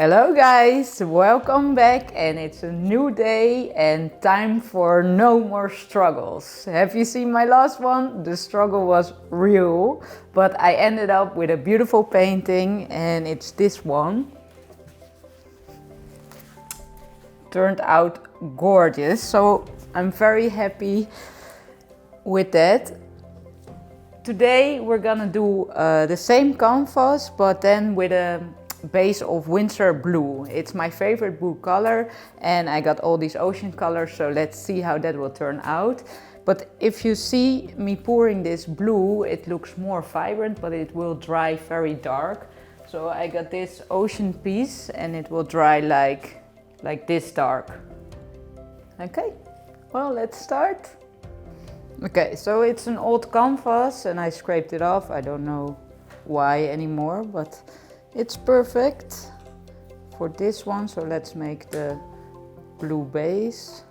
Hello guys, welcome back, and it's a new day and time for no more struggles. Have you seen my last one? The struggle was real, but I ended up with a beautiful painting, and it's this one. Turned out gorgeous, so I'm very happy with that. Today we're gonna do the same canvas, but then with a base of winsor blue. It's my favorite blue color, and I got all these ocean colors, so let's see how that will turn out. But if you see me pouring this blue, it looks more vibrant, but it will dry very dark. So I got this ocean piece and it will dry like this dark. Okay, well, let's start. Okay, so it's an old canvas and I scraped it off. I don't know why anymore, but it's perfect for this one. So let's make the blue base.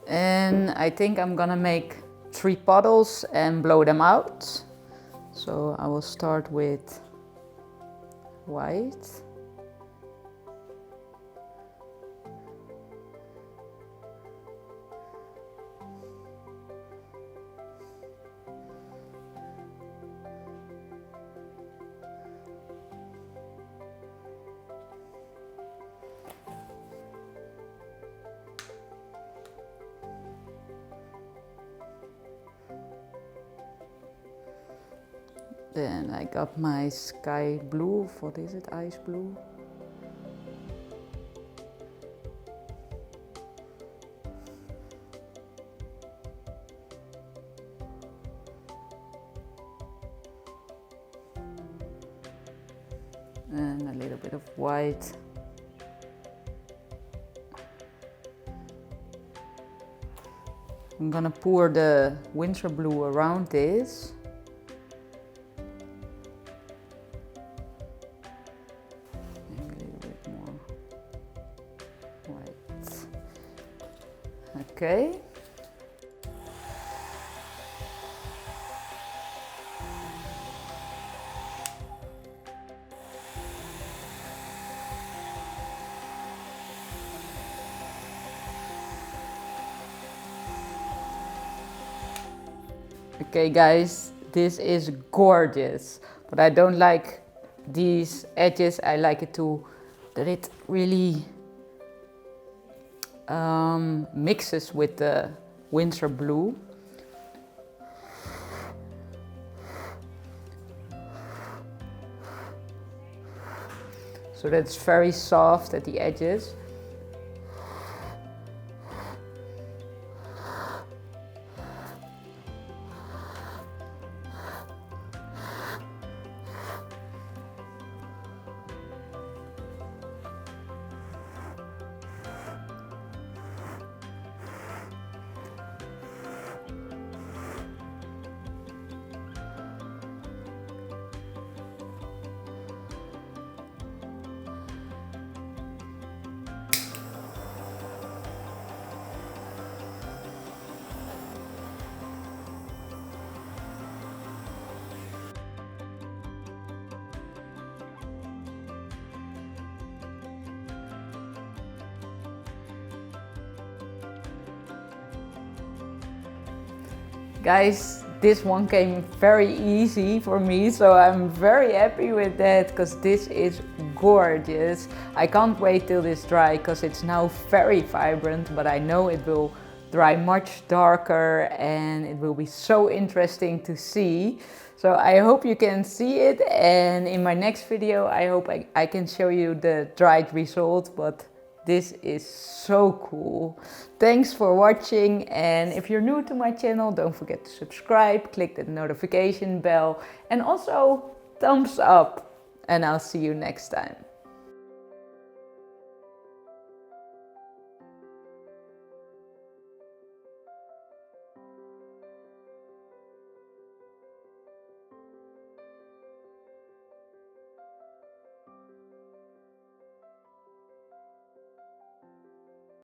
And I think I'm gonna make 3 puddles and blow them out. So I will start with white. Then I got my sky blue. What is it? Ice blue. And a little bit of white. I'm gonna pour the winsor blue around this. Okay. Okay guys, this is gorgeous, but I don't like these edges. I like it that it really mixes with the winsor blue. So that's very soft at the edges. Guys, this one came very easy for me, so I'm very happy with that because this is gorgeous. I can't wait till this dry because it's now very vibrant, but I know it will dry much darker and it will be so interesting to see. So I hope you can see it, and in my next video I hope I can show you the dried result, but this is so cool. Thanks for watching, and if you're new to my channel, don't forget to subscribe, click the notification bell, and also thumbs up, and I'll see you next time.